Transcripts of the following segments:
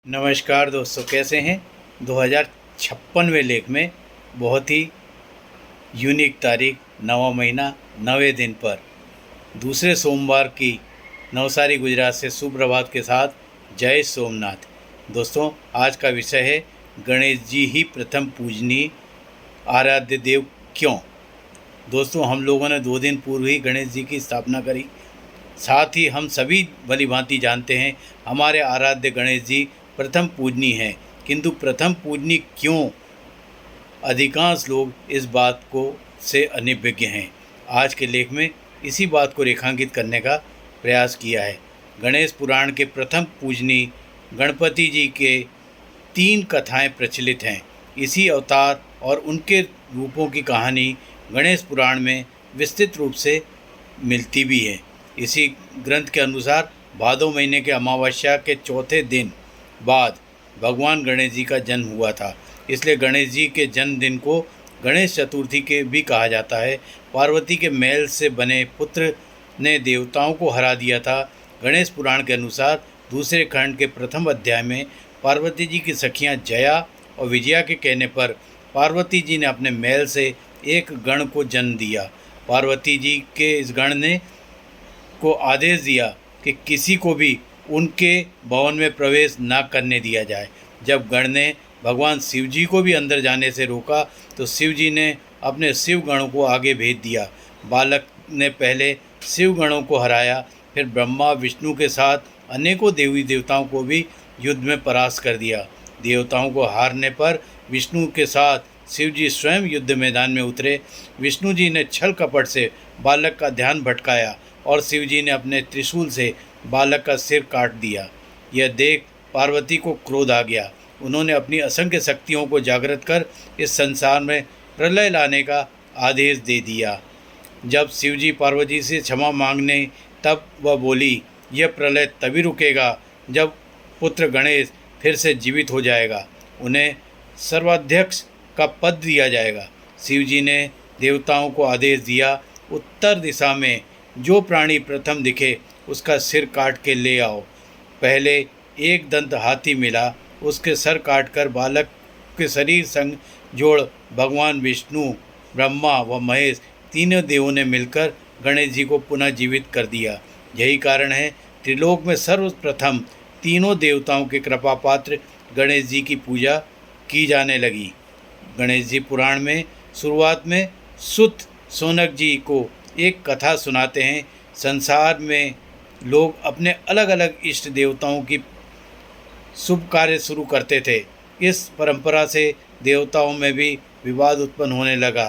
नमस्कार दोस्तों, कैसे हैं। 2056वें लेख में बहुत ही यूनिक तारीख, 9वां महीना, 9वें दिन पर दूसरे सोमवार की नवसारी गुजरात से सुप्रभात के साथ जय सोमनाथ। दोस्तों, आज का विषय है गणेश जी ही प्रथम पूजनीय आराध्य देव क्यों। दोस्तों, हम लोगों ने 2 दिन पूर्व ही गणेश जी की स्थापना करी। साथ ही हम सभी भलीभांति जानते हैं हमारे आराध्य गणेश जी प्रथम पूजनीय हैं, किंतु प्रथम पूजनीय क्यों, अधिकांश लोग इस बात को से अनभिज्ञ हैं। आज के लेख में इसी बात को रेखांकित करने का प्रयास किया है। गणेश पुराण के प्रथम पूजनीय गणपति जी के 3 कथाएं प्रचलित हैं। इसी अवतार और उनके रूपों की कहानी गणेश पुराण में विस्तृत रूप से मिलती भी है। इसी ग्रंथ के अनुसार भादो महीने के अमावस्या के चौथे दिन बाद भगवान गणेश जी का जन्म हुआ था, इसलिए गणेश जी के जन्मदिन को गणेश चतुर्थी के भी कहा जाता है। पार्वती के मैल से बने पुत्र ने देवताओं को हरा दिया था। गणेश पुराण के अनुसार दूसरे खंड के प्रथम अध्याय में पार्वती जी की सखियां जया और विजया के कहने पर पार्वती जी ने अपने मैल से एक गण को जन्म दिया। पार्वती जी के इस गण ने को आदेश दिया कि किसी को भी उनके भवन में प्रवेश न करने दिया जाए। जब गण ने भगवान शिव जी को भी अंदर जाने से रोका तो शिव जी ने अपने शिव गणों को आगे भेज दिया। बालक ने पहले शिव गणों को हराया, फिर ब्रह्मा विष्णु के साथ अनेकों देवी देवताओं को भी युद्ध में परास्त कर दिया। देवताओं को हारने पर विष्णु के साथ शिव जी स्वयं युद्ध मैदान में उतरे। विष्णु जी ने छल कपट से बालक का ध्यान भटकाया और शिव जी ने अपने त्रिशूल से बालक का सिर काट दिया। यह देख पार्वती को क्रोध आ गया। उन्होंने अपनी असंख्य शक्तियों को जागृत कर इस संसार में प्रलय लाने का आदेश दे दिया। जब शिव जी पार्वती से क्षमा मांगने तब वह बोली, यह प्रलय तभी रुकेगा जब पुत्र गणेश फिर से जीवित हो जाएगा, उन्हें सर्वाध्यक्ष का पद दिया जाएगा। शिव जी ने देवताओं को आदेश दिया, उत्तर दिशा में जो प्राणी प्रथम दिखे उसका सिर काट के ले आओ। पहले एक दंत हाथी मिला, उसके सर काटकर बालक के शरीर संग जोड़ भगवान विष्णु, ब्रह्मा व महेश तीनों देवों ने मिलकर गणेश जी को पुनः जीवित कर दिया। यही कारण है त्रिलोक में सर्वप्रथम तीनों देवताओं के कृपा पात्र गणेश जी की पूजा की जाने लगी। गणेश जी पुराण में शुरुआत में सुत शौनक जी को एक कथा सुनाते हैं। संसार में लोग अपने अलग अलग इष्ट देवताओं की शुभ कार्य शुरू करते थे। इस परंपरा से देवताओं में भी विवाद उत्पन्न होने लगा।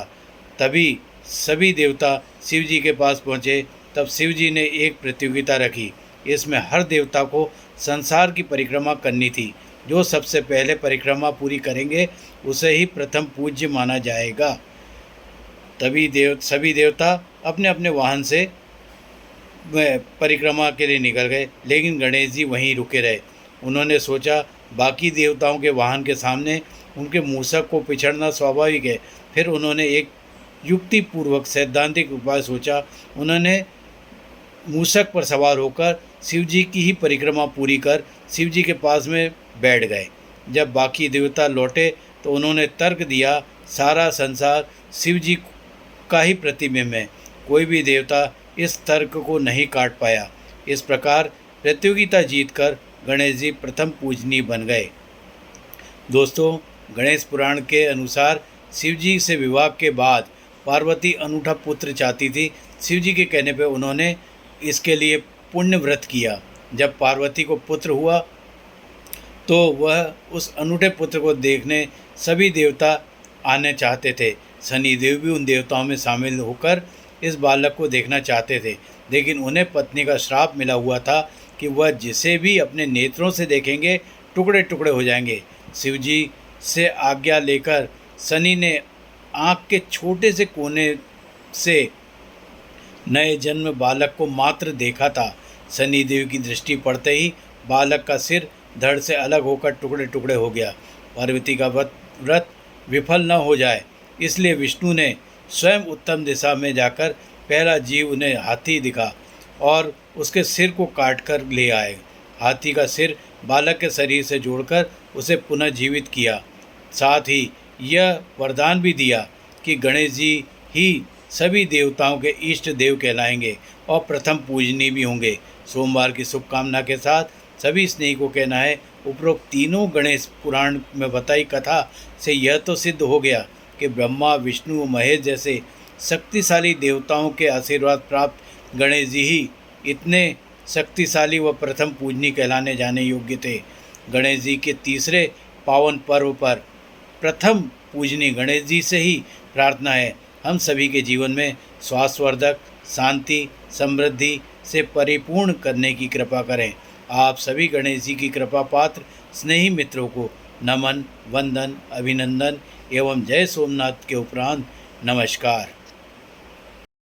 तभी सभी देवता शिव जी के पास पहुँचे। तब शिव जी ने एक प्रतियोगिता रखी। इसमें हर देवता को संसार की परिक्रमा करनी थी। जो सबसे पहले परिक्रमा पूरी करेंगे उसे ही प्रथम पूज्य माना जाएगा। तभी सभी देवता अपने अपने वाहन से परिक्रमा के लिए निकल गए, लेकिन गणेश जी वहीं रुके रहे। उन्होंने सोचा बाकी देवताओं के वाहन के सामने उनके मूषक को पिछड़ना स्वाभाविक है। फिर उन्होंने एक युक्तिपूर्वक सैद्धांतिक उपाय सोचा। उन्होंने मूषक पर सवार होकर शिव जी की ही परिक्रमा पूरी कर शिव जी के पास में बैठ गए। जब बाकी देवता लौटे तो उन्होंने तर्क दिया, सारा संसार शिव जी का ही प्रतिबिंब है। कोई भी देवता इस तर्क को नहीं काट पाया। इस प्रकार प्रतियोगिता जीतकर गणेश जी प्रथम पूजनीय बन गए। दोस्तों, गणेश पुराण के अनुसार शिव जी से विवाह के बाद पार्वती अनूठा पुत्र चाहती थी। शिव जी के कहने पर उन्होंने इसके लिए पुण्य व्रत किया। जब पार्वती को पुत्र हुआ तो वह उस अनूठे पुत्र को देखने सभी देवता आने चाहते थे। शनिदेव भी उन देवताओं में शामिल होकर इस बालक को देखना चाहते थे, लेकिन उन्हें पत्नी का श्राप मिला हुआ था कि वह जिसे भी अपने नेत्रों से देखेंगे टुकड़े टुकड़े हो जाएंगे। शिव जी से आज्ञा लेकर शनि ने आँख के छोटे से कोने से नए जन्म बालक को मात्र देखा था। शनिदेव की दृष्टि पड़ते ही बालक का सिर धड़ से अलग होकर टुकड़े टुकड़े हो गया। पार्वती का व्रत विफल न हो जाए इसलिए विष्णु ने स्वयं उत्तम दिशा में जाकर पहला जीव उन्हें हाथी दिखा और उसके सिर को काट कर ले आए। हाथी का सिर बालक के शरीर से जोड़कर उसे पुनः जीवित किया। साथ ही यह वरदान भी दिया कि गणेश जी ही सभी देवताओं के इष्ट देव कहलाएंगे और प्रथम पूजनीय भी होंगे। सोमवार की शुभकामना के साथ सभी स्नेही को कहना है, उपरोक्त तीनों गणेश पुराण में बताई कथा से यह तो सिद्ध हो गया कि ब्रह्मा, विष्णु और महेश जैसे शक्तिशाली देवताओं के आशीर्वाद प्राप्त गणेश जी ही इतने शक्तिशाली व प्रथम पूजनीय कहलाने जाने योग्य थे। गणेश जी के तीसरे पावन पर्व पर प्रथम पूजनीय गणेश जी से ही प्रार्थना है, हम सभी के जीवन में स्वास्थ्यवर्धक, शांति, समृद्धि से परिपूर्ण करने की कृपा करें। आप सभी गणेश जी की कृपा पात्र स्नेही मित्रों को नमन, वंदन, अभिनंदन एवं जय सोमनाथ के उपरांत नमस्कार।